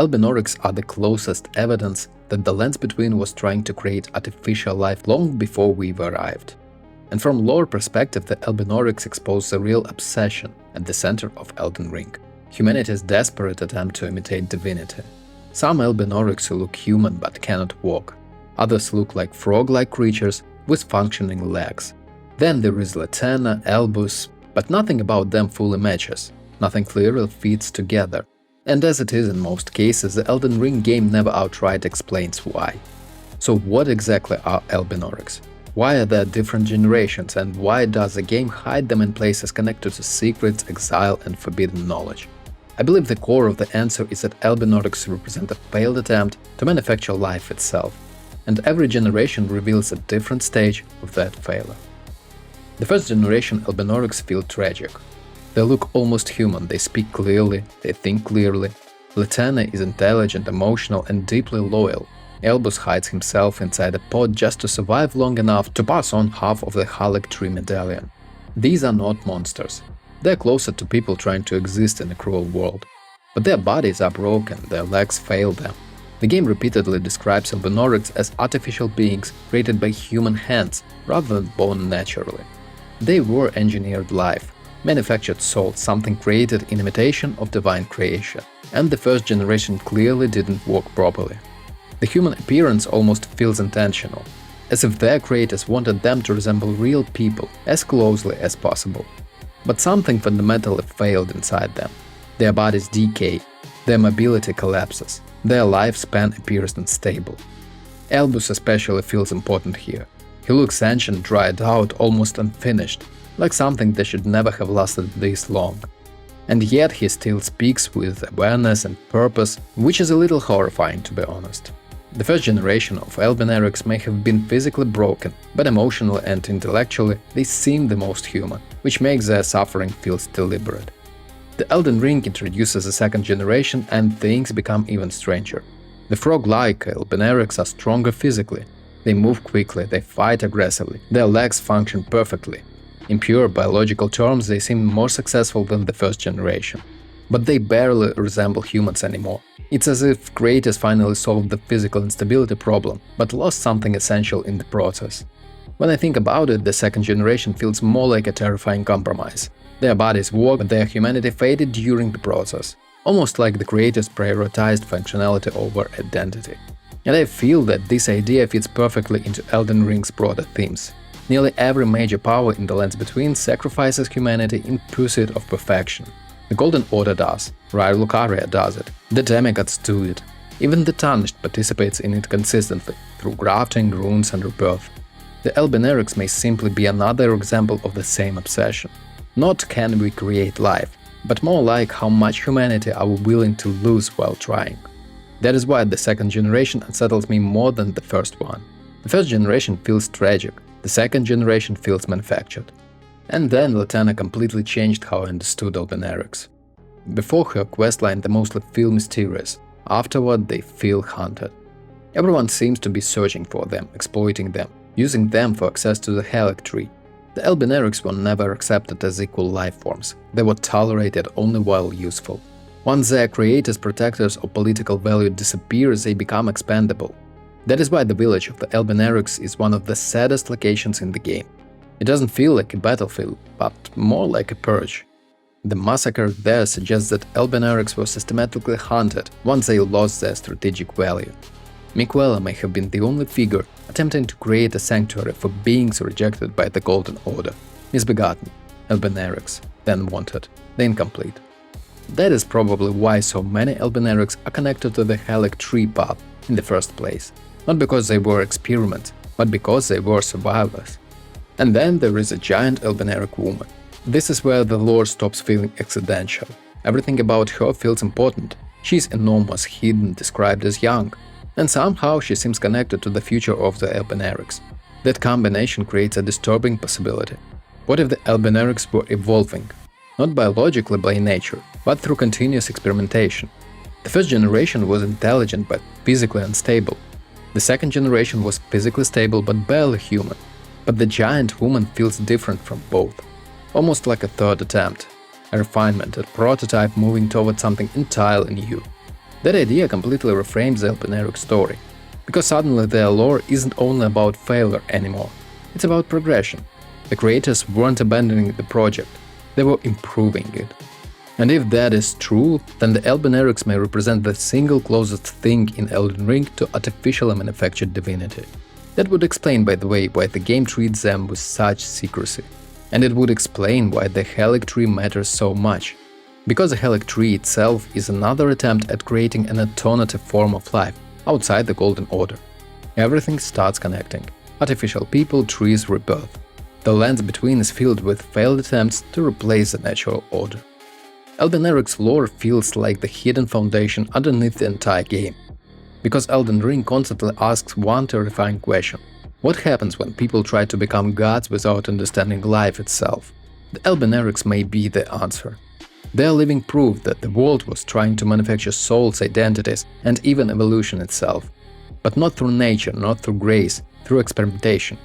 Albinaurics are the closest evidence that the lands between was trying to create artificial life long before we've arrived. And from lore perspective, the Albinaurics expose a real obsession at the center of Elden Ring. Humanity's desperate attempt to imitate divinity. Some Albinaurics look human but cannot walk. Others look like frog-like creatures with functioning legs. Then there is Latenna, Albus, but nothing about them fully matches. Nothing clearly fits together. And as it is in most cases, the Elden Ring game never outright explains why. So what exactly are Albinaurics? Why are there different generations, and why does the game hide them in places connected to secrets, exile, and forbidden knowledge? I believe the core of the answer is that Albinaurics represent a failed attempt to manufacture life itself, and every generation reveals a different stage of that failure. The first generation Albinaurics feel tragic. They look almost human, they speak clearly, they think clearly. Latenna is intelligent, emotional, and deeply loyal. Albus hides himself inside a pod just to survive long enough to pass on half of the Haligtree medallion. These are not monsters. They're closer to people trying to exist in a cruel world. But their bodies are broken, their legs fail them. The game repeatedly describes Albinaurics as artificial beings created by human hands rather than born naturally. They were engineered life, manufactured soul, something created in imitation of divine creation. And the first generation clearly didn't work properly. The human appearance almost feels intentional, as if their creators wanted them to resemble real people as closely as possible. But something fundamentally failed inside them. Their bodies decay, their mobility collapses, their lifespan appears unstable. Albus especially feels important here. He looks ancient, dried out, almost unfinished, like something that should never have lasted this long. And yet he still speaks with awareness and purpose, which is a little horrifying, to be honest. The first generation of Albinaurics may have been physically broken, but emotionally and intellectually they seem the most human, which makes their suffering feel deliberate. The Elden Ring introduces a second generation and things become even stranger. The frog-like Albinaurics are stronger physically. They move quickly, they fight aggressively, their legs function perfectly. In pure biological terms, they seem more successful than the first generation. But they barely resemble humans anymore. It's as if creators finally solved the physical instability problem, but lost something essential in the process. When I think about it, the second generation feels more like a terrifying compromise. Their bodies work, but their humanity faded during the process, almost like the creators prioritized functionality over identity. And I feel that this idea fits perfectly into Elden Ring's broader themes. Nearly every major power in the lands between sacrifices humanity in pursuit of perfection. The Golden Order does, Rare Lucaria does it, the demigods do it. Even the Tarnished participates in it consistently, through grafting, runes and rebirth. The Albinaurics may simply be another example of the same obsession. Not can we create life, but more like how much humanity are we willing to lose while trying. That is why the second generation unsettles me more than the first one. The first generation feels tragic, the second generation feels manufactured. And then Latenna completely changed how I understood Albinaurics. Before her questline, they mostly feel mysterious. Afterward, they feel hunted. Everyone seems to be searching for them, exploiting them, using them for access to the Haligtree. The Albinaurics were never accepted as equal life forms. They were tolerated only while useful. Once their creators, protectors, or political value disappears, they become expendable. That is why the village of the Albinaurics is one of the saddest locations in the game. It doesn't feel like a battlefield, but more like a purge. The massacre there suggests that Albinaurics were systematically hunted once they lost their strategic value. Miquella may have been the only figure attempting to create a sanctuary for beings rejected by the Golden Order, misbegotten, Albinaurics, then wanted, the incomplete. That is probably why so many Albinaurics are connected to the Haligtree path in the first place, not because they were experiments, but because they were survivors. And then there is a Giant Albinauric Woman. This is where the lore stops feeling accidental. Everything about her feels important. She's enormous, hidden, described as young. And somehow she seems connected to the future of the Albinaurics. That combination creates a disturbing possibility. What if the Albinaurics were evolving? Not biologically by nature, but through continuous experimentation. The first generation was intelligent but physically unstable. The second generation was physically stable but barely human. But the giant woman feels different from both. Almost like a third attempt. A refinement, a prototype moving toward something entirely new. That idea completely reframes the Albinauric story, because suddenly their lore isn't only about failure anymore, it's about progression. The creators weren't abandoning the project, they were improving it. And if that is true, then the Albinaurics may represent the single closest thing in Elden Ring to artificially manufactured divinity. That would explain, by the way, why the game treats them with such secrecy. And it would explain why the Haligtree matters so much. Because the Haligtree itself is another attempt at creating an alternative form of life, outside the Golden Order. Everything starts connecting. Artificial people, trees, rebirth. The land between is filled with failed attempts to replace the natural order. Albinauric's lore feels like the hidden foundation underneath the entire game. Because Elden Ring constantly asks one terrifying question: what happens when people try to become gods without understanding life itself? The Albinaurics may be the answer. They are living proof that the world was trying to manufacture souls, identities, and even evolution itself. But not through nature, not through grace, through experimentation.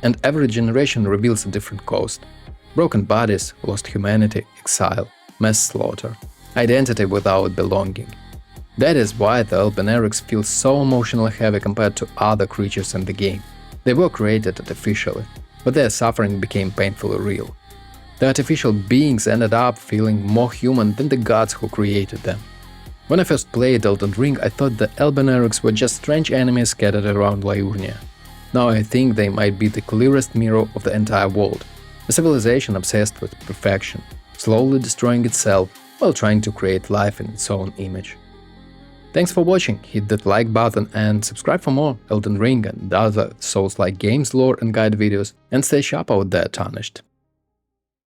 And every generation reveals a different cost. Broken bodies, lost humanity, exile, mass slaughter, identity without belonging. That is why the Albinaurics feel so emotionally heavy compared to other creatures in the game. They were created artificially, but their suffering became painfully real. The artificial beings ended up feeling more human than the gods who created them. When I first played Elden Ring, I thought the Albinaurics were just strange enemies scattered around Liurnia. Now I think they might be the clearest mirror of the entire world, a civilization obsessed with perfection, slowly destroying itself while trying to create life in its own image. Thanks for watching, hit that like button and subscribe for more Elden Ring and other Souls-like games lore and guide videos, and stay sharp out there, Tarnished.